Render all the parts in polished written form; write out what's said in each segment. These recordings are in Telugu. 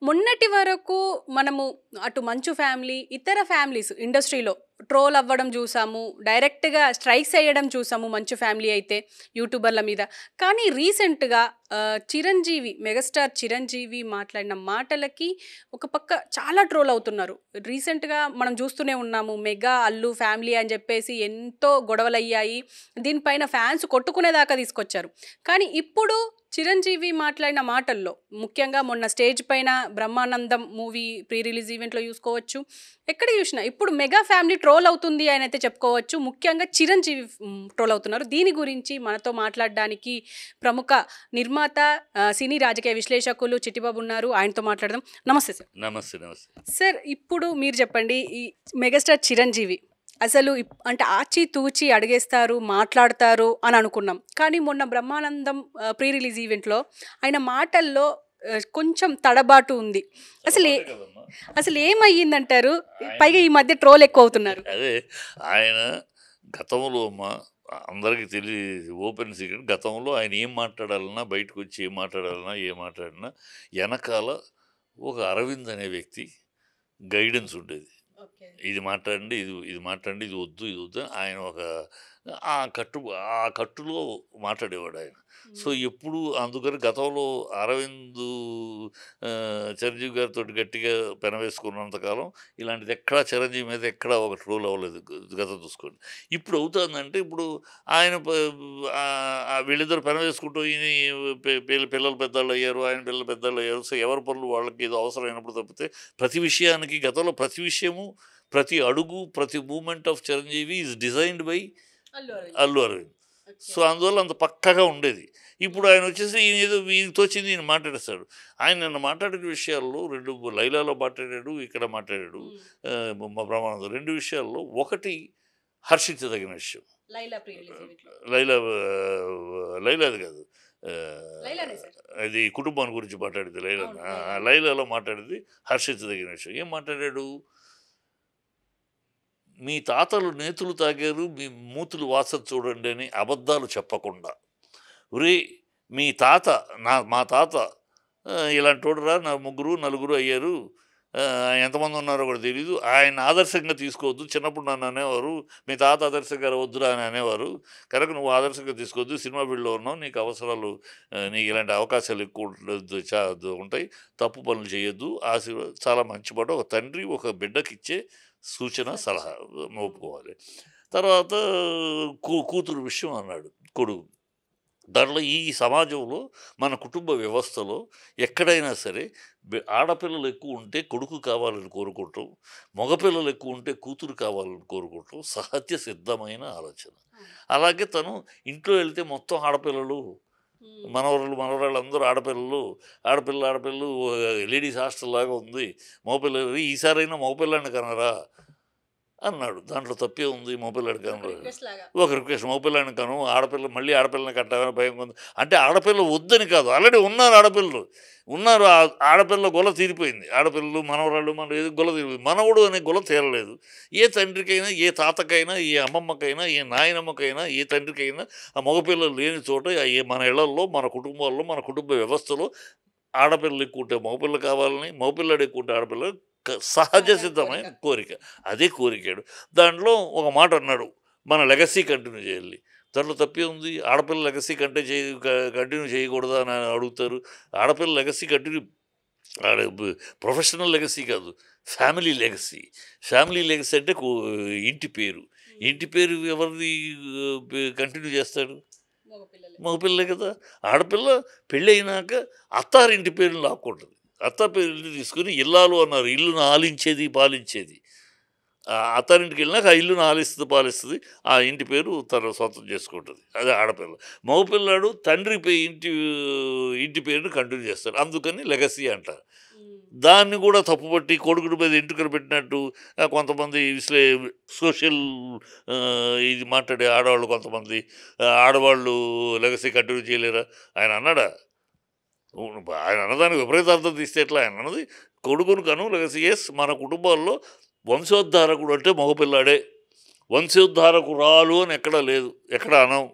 మొన్నటి వరకు మనము అటు మంచు ఫ్యామిలీ, ఇతర ఫ్యామిలీస్ ఇండస్ట్రీలో ట్రోల్ అవ్వడం చూసాము. డైరెక్ట్‌గా స్ట్రైక్స్ ఎయడం చూసాము మంచు ఫ్యామిలీ అయితే యూట్యూబర్ల మీద. కానీ రీసెంట్‌గా చిరంజీవి, మెగాస్టార్ చిరంజీవి మాట్లాడిన మాటలకి ఒక పక్క చాలా ట్రోల్ అవుతున్నారు. రీసెంట్‌గా మనం చూస్తూనే ఉన్నాము. మెగా, అల్లు ఫ్యామిలీ అని చెప్పేసి ఎంతో గొడవలయ్యాయి. దీనిపైన ఫ్యాన్స్ కొట్టుకునేదాకా తీసుకొచ్చారు. కానీ ఇప్పుడు చిరంజీవి మాట్లాడిన మాటల్లో ముఖ్యంగా మొన్న స్టేజ్ పైన బ్రహ్మానందం మూవీ ప్రీ రిలీజ్ ఈవెంట్లో చూసుకోవచ్చు. ఎక్కడ చూసినా ఇప్పుడు మెగా ఫ్యామిలీ ట్రోల్ అవుతుంది అని అయితే చెప్పుకోవచ్చు. ముఖ్యంగా చిరంజీవి ట్రోల్ అవుతున్నారు. దీని గురించి మనతో మాట్లాడడానికి ప్రముఖ నిర్మాత, సినీ రాజకీయ విశ్లేషకులు చిట్టిబాబు ఉన్నారు. ఆయనతో మాట్లాడదాం. నమస్తే సార్. నమస్తే. సార్, ఇప్పుడు మీరు చెప్పండి, ఈ మెగాస్టార్ చిరంజీవి అసలు అంటే ఆచితూచి అడిగేస్తారు, మాట్లాడతారు అని అనుకున్నాం. కానీ మొన్న బ్రహ్మానందం ప్రీ రిలీజ్ ఈవెంట్లో ఆయన మాటల్లో కొంచెం తడబాటు ఉంది. అసలు ఏమయ్యిందంటారు? పైగా ఈ మధ్య ట్రోల్ ఎక్కువ అవుతున్నారు. అదే ఆయన గతంలో అందరికీ ఓపెన్ సీక్రెట్. గతంలో ఆయన ఏం మాట్లాడాలన్నా, బయటకు వచ్చి ఏం మాట్లాడినా వెనకాల ఒక అరవింద్ అనే వ్యక్తి గైడెన్స్ ఉండేది. ఇది మాట్లాడండి, ఇది మాట్లాడండి, ఇది వద్దు ఆయన ఒక ఆ కట్టులో మాట్లాడేవాడు ఆయన. సో ఎప్పుడు అందుకని గతంలో అరవింద్ చిరంజీవి గారితో గట్టిగా పెనవేసుకున్నంతకాలం ఇలాంటిది ఎక్కడా చిరంజీవి మీద ఎక్కడా ఒక ట్రోల్ అవ్వలేదు గతం చూసుకోండి. ఇప్పుడు అవుతుందంటే ఇప్పుడు ఆయన వీళ్ళిద్దరు పెనవేసుకుంటూ పిల్లలు పెద్దవాళ్ళు అయ్యారు, ఆయన పిల్లలు పెద్దవాళ్ళు అయ్యారు. సో ఎవరి పనులు వాళ్ళకి ఏదో అవసరమైనప్పుడు తప్పితే ప్రతి విషయానికి గతంలో ప్రతి విషయము, ప్రతి అడుగు, ప్రతి moment of Chiranjeevi is designed by Allu Aravind. So అందువల్ల అంత పక్కగా ఉండేది. ఇప్పుడు ఆయన వచ్చేసి ఈయన ఏదో ఈయనతో వచ్చింది ఈయన మాట్లాడేస్తాడు. ఆయన నిన్న మాట్లాడిన విషయాల్లో లైలాలో మాట్లాడాడు, ఇక్కడ మాట్లాడాడు మా బ్రహ్మానందం. 2 విషయాల్లో ఒకటి హర్షించదగిన విషయం. లైలాది కాదు, అది కుటుంబాన్ని గురించి మాట్లాడింది లైలాలో మాట్లాడింది హర్షించదగిన విషయం. ఏం మాట్లాడాడు? మీ తాతలు నేతులు తాగారు, మీ మూతులు వాసన చూడండి అని అబద్ధాలు చెప్పకుండా, మీ తాత మా తాత ఇలాంటి వాడురా, నా 3 4 అయ్యారు, ఎంతమంది ఉన్నారో కూడా తెలీదు, ఆయన ఆదర్శంగా తీసుకోవద్దు. చిన్నప్పుడు నన్ను అనేవారు మీ తాత ఆదర్శంగా వద్దురా అని అనేవారు, కనుక నువ్వు ఆదర్శంగా తీసుకోవద్దు, సినిమా ఫీల్డ్లో ఉన్నావు, నీకు అవసరాలు, నీకు ఇలాంటి అవకాశాలు ఎక్కువ ఉంటాయి, తప్పు పనులు చేయొద్దు, చాలా మంచి మాట ఒక తండ్రి ఒక బిడ్డకి ఇచ్చే సూచన, సలహా ఒప్పుకోవాలి. తర్వాత కూతురు విషయం అన్నాడు, కొడుకు. దాంట్లో ఈ సమాజంలో మన కుటుంబ వ్యవస్థలో ఎక్కడైనా సరే ఆడపిల్లలు ఎక్కువ ఉంటే కొడుకు కావాలని కోరుకుంటాం, మగపిల్లలు ఎక్కువ ఉంటే కూతురు కావాలని కోరుకుంటాం, సహజ సిద్ధమైన ఆలోచన. అలాగే తను ఇంట్లో వెళ్తే మొత్తం ఆడపిల్లలు, మనవరాళ్ళు అందరూ ఆడపిల్లలు లేడీస్ హాస్టల్ లాగా ఉంది, మగపిల్లలు ఈసారైనా మగపిల్లాన్ని కనరా అన్నాడు. దాంట్లో తప్పే ఉంది, మగపిల్లాడి కను ఒక రిక్వెస్ట్, మగపిల్లాడిని కను, మళ్ళీ ఆడపిల్లని కట్టాలని భయం ఉంది అంటే ఆడపిల్ల వద్దని కాదు, ఆల్రెడీ ఉన్నారు ఆడపిల్లలు ఉన్నారు, ఆడపిల్ల గొల తీరిపోయింది, ఆడపిల్లలు మనవరాళ్ళు గొల తీరిపోయింది, మనవడు అనే గొల తీరలేదు. ఏ తండ్రికైనా, ఏ తాతకైనా, ఏ అమ్మమ్మకైనా, ఏ నాయనమ్మకైనా, ఏ తండ్రికైనా ఆ మగపిల్లలు లేని చోట మన ఇళ్లల్లో, మన కుటుంబాల్లో, మన కుటుంబ వ్యవస్థలో ఆడపిల్లలు ఎక్కువ ఉంటే మగపిల్ల కావాలని, మగపిల్లడు ఎక్కువ ఉంటే ఆడపిల్ల సహజ సిద్ధమైన కోరిక. అదే కోరికాడు. దాంట్లో ఒక మాట అన్నాడు, మన లెగసీ కంటిన్యూ చేయాలి. దాంట్లో తప్పే ఉంది. ఆడపిల్ల లెగసీ కంటిన్యూ చేయకూడదా అని అడుగుతారు. ఆడపిల్ల లెగసీ కంటిన్యూ, ప్రొఫెషనల్ లెగసీ కాదు, ఫ్యామిలీ లెగసీ. ఫ్యామిలీ లెగసీ అంటే ఇంటి పేరు ఎవరిది కంటిన్యూ చేస్తాడు? మగపిల్లలే కదా. ఆడపిల్ల పెళ్ళి అయినాక అత్తారింటి పేరుని లాక్కుంటుంది, అత్త పేరు తీసుకుని ఇల్లాలు అన్నారు, ఇల్లును ఆలించేది పాలించేది. అత్తారింటికి వెళ్ళినాక ఆ ఇల్లును ఆలిస్తుంది పాలిస్తుంది, ఆ ఇంటి పేరు తన సొంతం చేసుకుంటుంది, అదే ఆడపిల్ల. మగపిల్లాడు తండ్రి ఇంటి పేరుని కంటిన్యూ చేస్తాడు, అందుకని లెగసీ అంటారు. దాన్ని కూడా తప్పుపట్టి కొడుకుడి మీద ఎంటుకలు పెట్టినట్టు కొంతమంది సోషల్ ఇది మాట్లాడే ఆడవాళ్ళు, కొంతమంది ఆడవాళ్ళు లెగసీ కంటిన్యూ చేయలేరా? ఆయన అన్నాడా? ఆయన అన్నదానికి విపరీత అర్థం తీస్తే ఎట్లా? ఆయన అన్నది కొడుకును కను లెగసీ. ఎస్, మన కుటుంబాల్లో వంశోద్ధారకుడు అంటే మగపిల్లాడే, వంశోద్ధారకురాలు అని ఎక్కడా లేదు, ఎక్కడ అనం.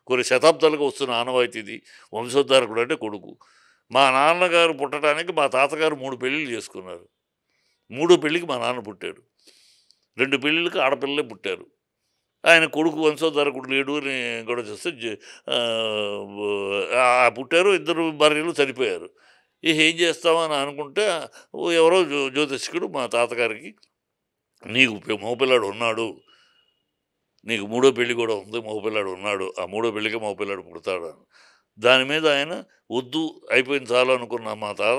కొన్ని శతాబ్దాలుగా వస్తున్న ఆనవాయితీ ఇది. వంశోద్ధారకుడు అంటే కొడుకు. మా నాన్నగారు పుట్టడానికి మా తాతగారు 3 పెళ్ళిళ్ళు చేసుకున్నారు. మూడో పెళ్ళికి మా నాన్న పుట్టాడు. 2 పెళ్ళిళ్ళకి ఆడపిల్లలే పుట్టారు. ఆయన కొడుకు వంశోద్ధారకుడు లేడు అని గొడవ చేస్తే పుట్టారు. 2 భార్యలు చనిపోయారు. ఇక ఏం చేస్తామని అనుకుంటే ఎవరో జ్యోతిష్కుడు మా తాతగారికి నీకు మగపిల్లాడు ఉన్నాడు, నీకు మూడో పెళ్ళి కూడా ఉంది, మగపిల్లాడు ఉన్నాడు, ఆ మూడో పెళ్ళికి మగపిల్లాడు పుడతాడు అని. దాని మీద ఆయన వద్దు అయిపోయింది చాలు అనుకున్న మా తాత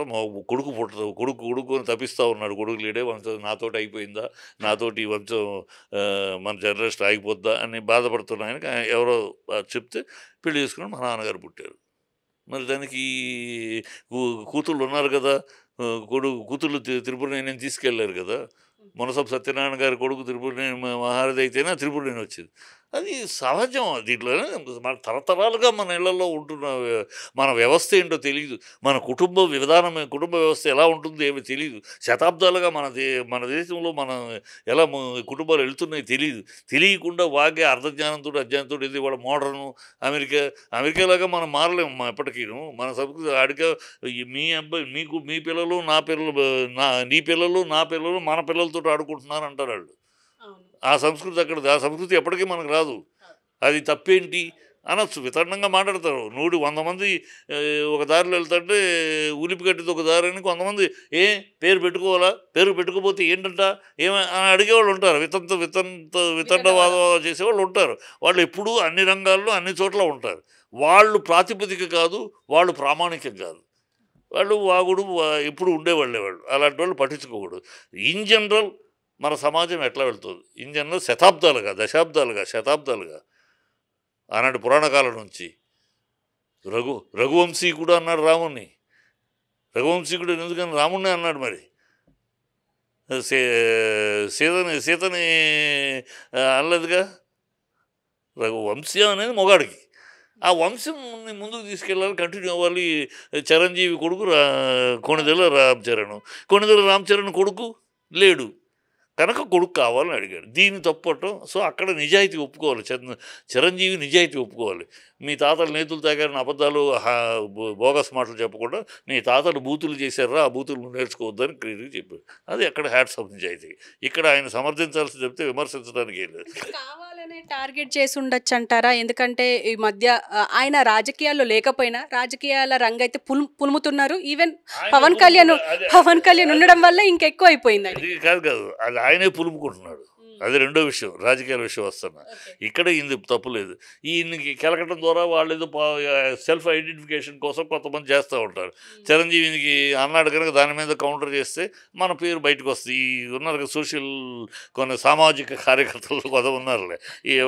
కొడుకు పుట్టదు, కొడుకు అని తప్పిస్తూ ఉన్నాడు. కొడుకు లేడే వంశం నాతోటి అయిపోయిందా, నాతోటి ఈ వంశం మన జనరేషన్ ఆగిపోద్దా అని బాధపడుతున్న ఆయనకి ఎవరో చెప్తే పెళ్లి చేసుకుని మా నాన్నగారు పుట్టారు. మరి దానికి కూతుళ్ళు ఉన్నారు కదా, కూతుళ్ళు త్రిపురనేని తీసుకెళ్ళారు కదా. మునసబ్ సత్యనారాయణ గారి కొడుకు త్రిపురనేని మహారథి అయితేనే త్రిపురనేని వచ్చింది. అది సహజం. దీంట్లోనే మన తరతరాలుగా మన ఇళ్లలో ఉంటున్న మన వ్యవస్థ ఏంటో తెలియదు. మన కుటుంబ కుటుంబ వ్యవస్థ ఎలా ఉంటుందో ఏమీ తెలియదు. శతాబ్దాలుగా మన దేశంలో ఎలా కుటుంబాలు వెళ్తున్నాయి తెలియదు. తెలియకుండా వాగే అర్ధజ్ఞానంతో అజ్ఞానంతో ఇది వాళ్ళ మోడర్ను అమెరికాలాగా మనం మారలేము ఎప్పటికీను. మన సంస్కృతి ఆడిగా మీ అబ్బాయి మీ పిల్లలు నా పిల్లలు నీ పిల్లలు నా పిల్లలు మన పిల్లలతో ఆడుకుంటున్నారు అంటారు వాళ్ళు. ఆ సంస్కృతి ఎప్పటికీ మనకు రాదు. అది తప్పేంటి అనొచ్చు, వితరణంగా మాట్లాడతారు. 100 మంది ఒక దారిలో వెళ్తుంటే ఉలిపిగట్టిది ఒక దారి అని కొంతమంది పేరు పెట్టుకోవాలా, పేరు పెట్టుకోపోతే ఏంటంట అని అడిగేవాళ్ళు ఉంటారు. వితండవాదం చేసేవాళ్ళు ఉంటారు. వాళ్ళు ఎప్పుడూ అన్ని రంగాల్లో అన్ని చోట్ల ఉంటారు. వాళ్ళు ప్రాతిపదిక కాదు, వాళ్ళు ప్రామాణికం కాదు. వాళ్ళు వాగుడు ఎప్పుడు ఉండేవాళ్ళే. వాళ్ళు అలాంటి వాళ్ళు పట్టించుకోకూడదు. ఇన్ జనరల్ మన సమాజం ఎట్లా వెళ్తుంది ఇన్ జనరల్ శతాబ్దాలుగా ఆనాటి పురాణకాలం నుంచి రఘువంశీకుడు అన్నాడు రాముణ్ణి. రఘువంశీకుడు ఎందుకని రాముణ్ణి అన్నాడు. మరి సీతని అనలేదుగా. రఘువంశీ అనేది మొగాడికి. ఆ వంశంని ముందుకు తీసుకెళ్ళాలి, కంటిన్యూ అవ్వాలి. చిరంజీవి కొడుకు కొణిదెల రామచరణ్ కొడుకు లేడు కనుక కొడుకు కావాలని అడిగాడు. దీన్ని తప్పటం. సో అక్కడ నిజాయితీ ఒప్పుకోవాలి. చిరంజీవి నిజాయితీ ఒప్పుకోవాలి. మీ తాతలు నేతులు తాగారని అబద్ధాలు బోగస్ మాటలు చెప్పకుండా నీ తాతలు బూతులు చేశారా, ఆ బూతులు నువ్వు నేర్చుకోవద్దని క్లియర్గా చెప్పాడు. అది అక్కడ హ్యాట్స్ ఆఫ్ నిజాయితీ. ఇక్కడ ఆయన సమర్థించాల్సి చెప్తే విమర్శించడానికి ఏం లేదు. కావాలనే టార్గెట్ చేసి ఉండొచ్చు అంటారా? ఎందుకంటే ఈ మధ్య ఆయన రాజకీయాల్లో లేకపోయినా రాజకీయాల రంగైతే పులుముతున్నారు. ఈవెన్ పవన్ కళ్యాణ్ ఉండడం వల్ల ఇంకెక్కువ అయిపోయింది. కాదు అది ఆయనే పులుముకుంటున్నాడు. అది రెండో విషయం. రాజకీయాల విషయం వస్తున్నా. ఇక్కడ ఇంది తప్పు లేదు. ఈయనకి కెలకటం ద్వారా వాళ్ళు ఏదో సెల్ఫ్ ఐడెంటిఫికేషన్ కోసం కొంతమంది చేస్తూ ఉంటారు. చిరంజీవికి అన్నాడు కనుక దాని మీద కౌంటర్ చేస్తే మన పేరు బయటకు వస్తుంది. ఈ ఉన్నారు కదా సోషల్ కొన్ని సామాజిక కార్యకర్తలు కొంత ఉన్నారులే.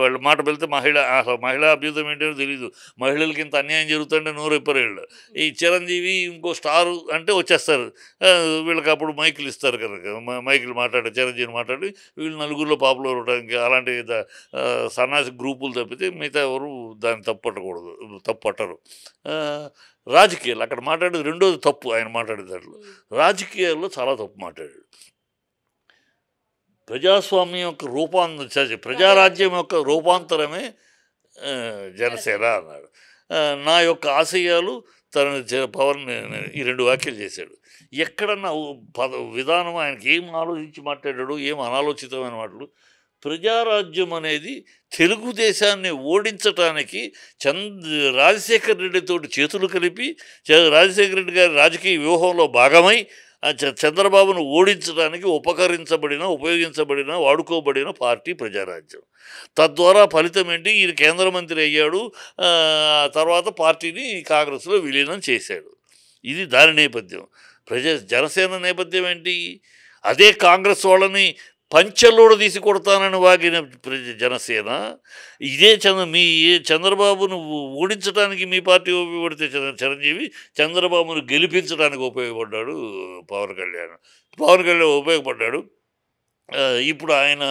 వాళ్ళ మాట వెళ్తే మహిళా అభ్యుదయం ఏంటో తెలీదు. మహిళలకి ఇంత అన్యాయం జరుగుతుంటే నోరెప్పరేళ్ళు. ఈ చిరంజీవి ఇంకో స్టారు అంటే వచ్చేస్తారు. వీళ్ళకి అప్పుడు మైకులు ఇస్తారు కనుక మైకులు మాట్లాడి చిరంజీవిని మాట్లాడి వీళ్ళు నలుగురిలో పాపులర్ అవడానికి అలాంటి సన్నాసి గ్రూపులు తప్పితే మిగతా ఎవరు దాన్ని తప్పట్టరు. రాజకీయాలు అక్కడ మాట్లాడేది రెండోది తప్పు. ఆయన మాట్లాడే దాంట్లో రాజకీయాల్లో చాలా తప్పు మాట్లాడాడు. ప్రజాస్వామ్యం యొక్క ప్రజారాజ్యం యొక్క రూపాంతరమే జనసేన అన్నాడు. నా యొక్క ఆశయాలు పవన్ ఈ 2 వ్యాఖ్యలు చేశాడు. ఎక్కడన్నా విధానం ఆయనకి ఏం ఆలోచించి మాట్లాడాడు, ఏం అనాలోచితమైన మాటలు. ప్రజారాజ్యం అనేది తెలుగుదేశాన్ని ఓడించటానికి రాజశేఖర రెడ్డితోటి చేతులు కలిపి రాజశేఖర రెడ్డి గారి రాజకీయ వ్యూహంలో భాగమై చంద్రబాబును ఓడించడానికి ఉపయోగించబడిన వాడుకోబడిన పార్టీ ప్రజారాజ్యం. తద్వారా ఫలితం ఏంటి? ఈయన కేంద్ర మంత్రి అయ్యాడు. తర్వాత పార్టీని కాంగ్రెస్లో విలీనం చేశాడు. ఇది దాని నేపథ్యం. జనసేన నేపథ్యం ఏంటి? అదే కాంగ్రెస్ వాళ్ళని పంచెల్లోడు తీసి కొడతానని వాగిన జనసేన ఇదే చంద్రబాబును ఓడించడానికి మీ పార్టీ ఉపయోగపడితే చిరంజీవి చంద్రబాబును గెలిపించడానికి ఉపయోగపడ్డాడు. పవన్ కళ్యాణ్ ఉపయోగపడ్డాడు. ఇప్పుడు ఆయన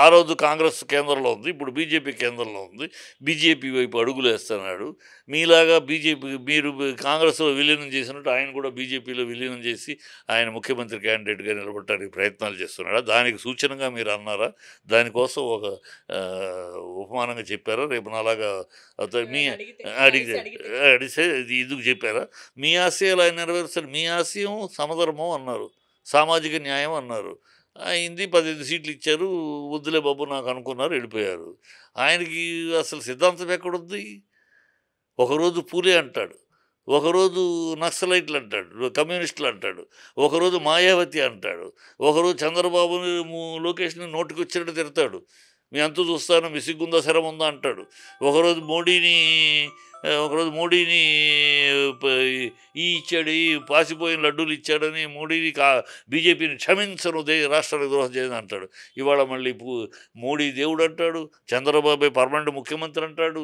ఆ రోజు కాంగ్రెస్ కేంద్రంలో ఉంది. ఇప్పుడు బీజేపీ కేంద్రంలో ఉంది. బీజేపీ వైపు అడుగులేస్తున్నాడు. మీలాగా బీజేపీ మీరు కాంగ్రెస్‌లో విలీనం చేసినట్టు ఆయన కూడా బీజేపీలో విలీనం చేసి ఆయన ముఖ్యమంత్రి క్యాండిడేట్‌గా నిలబడటానికి ప్రయత్నాలు చేస్తున్నాడా? దానికి సూచనగా మీరు అన్నారా? దానికోసం ఒక ఉపమానంగా చెప్పారా? రేపు నాలాగా మీ అడిగితే అడిగితే ఇది ఎందుకు చెప్పారా? మీ ఆశయాలు ఆయన నెరవేరుస్తాడు. మీ ఆశయం సమధర్మం అన్నారు. సామాజిక న్యాయం అన్నారు. అయింది 15 సీట్లు ఇచ్చారు. వద్దులే బాబు నాకు అనుకున్నారు వెళ్ళిపోయారు. ఆయనకి అసలు సిద్ధాంతం ఎక్కడుంది? ఒకరోజు పూలే అంటాడు. ఒకరోజు నక్సలైట్లు అంటాడు. కమ్యూనిస్టులు అంటాడు. ఒకరోజు మాయావతి అంటాడు. ఒకరోజు చంద్రబాబుని లోకేష్‌ని నోటికొచ్చినట్టు తిడతాడు. మీ అంతు చూస్తాను మీ సిగ్గుందా శరం ఉందా అంటాడు. ఒకరోజు మోడీని ప ఇచ్చాడు, ఈ పాసిపోయిన లడ్డూలు ఇచ్చాడని మోడీని బీజేపీని క్షమించను రాష్ట్రానికి ద్రోహం చేయని అంటాడు. ఇవాళ మళ్ళీ మోడీ దేవుడు అంటాడు. చంద్రబాబే పర్మనెంట్ ముఖ్యమంత్రి అంటాడు.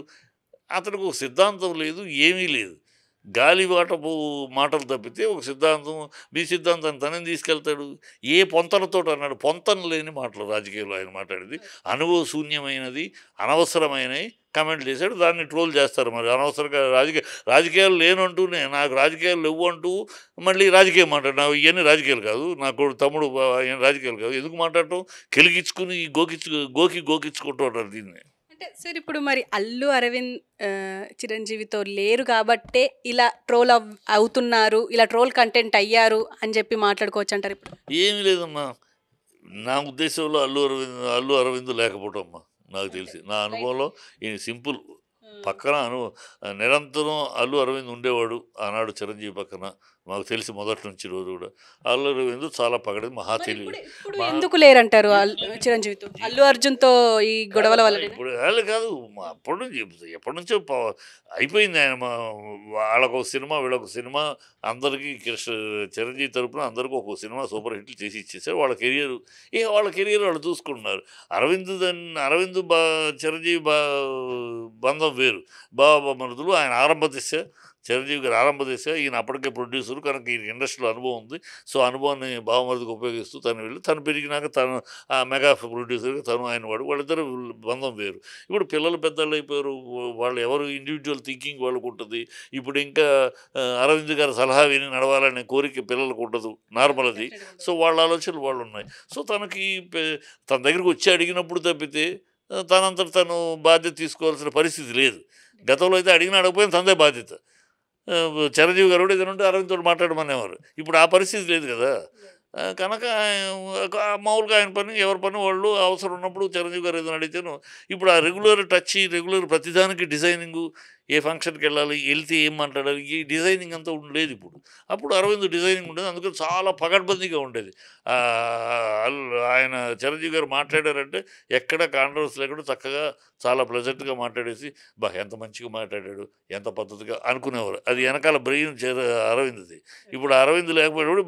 అతనికి ఒక సిద్ధాంతం లేదు, ఏమీ లేదు. గాలివాటపు మాటలు తప్పితే ఒక సిద్ధాంతం, మీ సిద్ధాంతాన్ని తనేం తీసుకెళ్తాడు? ఏ పొంతనతోటి అన్నాడు? పొంతన లేని మాటలు రాజకీయాల్లో ఆయన మాట్లాడేది. అనుభవశూన్యమైనది, అనవసరమైనవి కమెంట్లు చేశాడు. దాన్ని ట్రోల్ చేస్తారు. మరి అనవసరంగా రాజకీయాలు లేనంటూనే నాకు రాజకీయాలు లేవు అంటూ మళ్ళీ రాజకీయం మాట్లాడు. నాకు ఇవన్నీ రాజకీయాలు కాదు, నాకు తమ్ముడు ఆయన రాజకీయాలు కాదు, ఎందుకు మాట్లాడటం? కెలిగించుకుని గోకించుకుంటూ ఉంటారు దీన్ని. అంటే సార్ ఇప్పుడు మరి అల్లు అరవింద్ చిరంజీవితో లేరు కాబట్టే ఇలా ట్రోల్ అవుతున్నారు, ఇలా ట్రోల్ కంటెంట్ అయ్యారు అని చెప్పి మాట్లాడుకోవచ్చు అంటారు ఇప్పుడు? ఏమీ లేదమ్మా. నా ఉద్దేశంలో అల్లు అరవింద్ లేకపోవటం అమ్మా నాకు తెలిసి. నా అనుభవంలో ఈ సింపుల్ పక్కన నిరంతరం అల్లు అరవింద్ ఉండేవాడు ఆనాడు చిరంజీవి పక్కన. మాకు తెలిసి మొదటి నుంచి రోజు కూడా అల్లు అరవింద్ చాలా పగడది, మహా తెలివి. ఎందుకు లేరంటారు చిరంజీవితో? అల్లు అర్జున్తో ఈ గొడవల వల్ల ఇప్పుడు వాళ్ళు కాదు, అప్పటి నుంచి ఎప్పటి నుంచో అయిపోయింది. ఆయన వాళ్ళకు ఒక సినిమా, వీళ్ళొక సినిమా, అందరికీ చిరంజీవి తరపున అందరికీ ఒక్కొక్క సినిమా సూపర్ హిట్లు చేసి ఇచ్చేసారు. వాళ్ళ కెరియర్ వాళ్ళు చూసుకుంటున్నారు. అరవింద్ చిరంజీవి బంధం వేరు. బాబా మరుదులు ఆయన ఆరంభ దిశ, చిరంజీవి గారు ఆరంభ దిశ. ఈయన అప్పటికే ప్రొడ్యూసర్ కనుక ఈయన ఇండస్ట్రీలో అనుభవం ఉంది. సో అనుభవాన్ని బావమరిదికి ఉపయోగిస్తూ తను పెరిగినాక తను ఆ మెగా ప్రొడ్యూసర్గా ఆయన వాళ్ళిద్దరు బంధం వేరు. ఇప్పుడు పిల్లలు పెద్దలు అయిపోయారు. వాళ్ళు ఎవరు ఇండివిజువల్ థింకింగ్ వాళ్ళకు ఉంటుంది. ఇప్పుడు ఇంకా అరవింద్ గారి సలహా విని నడవాలనే కోరిక పిల్లలకు ఉండదు, నార్మల్ అది. సో వాళ్ళ ఆలోచనలు వాళ్ళు ఉన్నాయి. సో తన దగ్గరికి వచ్చి అడిగినప్పుడు తప్పితే తనంతట తను బాధ్యత తీసుకోవాల్సిన పరిస్థితి లేదు. గతంలో అయితే అడిగిన అడగపోయిన తనదే బాధ్యత. చిరంజీవి గారు కూడా ఏదైనా ఉంటే అరవింద్తో మాట్లాడమనేవారు. ఇప్పుడు ఆ పరిస్థితి లేదు కదా. కనుక మామూలుగా ఆయన పని, ఎవరి పని వాళ్ళు అవసరం ఉన్నప్పుడు చిరంజీవి గారు ఏదైనా అడిగితేను. ఇప్పుడు ఆ రెగ్యులర్ ప్రతిదానికి డిజైనింగు, ఏ ఫంక్షన్కి వెళ్ళాలి, వెళ్తే ఏం మాట్లాడాలి, ఈ డిజైనింగ్ అంతా ఉండలేదు ఇప్పుడు. అప్పుడు అరవింద్ డిజైనింగ్ ఉండేది, అందుకని చాలా పగడ్బందీగా ఉండేది. ఆయన చిరంజీవి గారు మాట్లాడారంటే ఎక్కడ కాంట్రవర్సీ లేకుండా చక్కగా చాలా ప్లెజెంట్గా మాట్లాడేసి, ఎంత మంచిగా మాట్లాడాడు, ఎంత పద్ధతిగా అనుకునేవారు. అది వెనకాల బ్రెయిన్ అరవింద్ది. ఇప్పుడు అరవింద్ లేకపోయినప్పుడు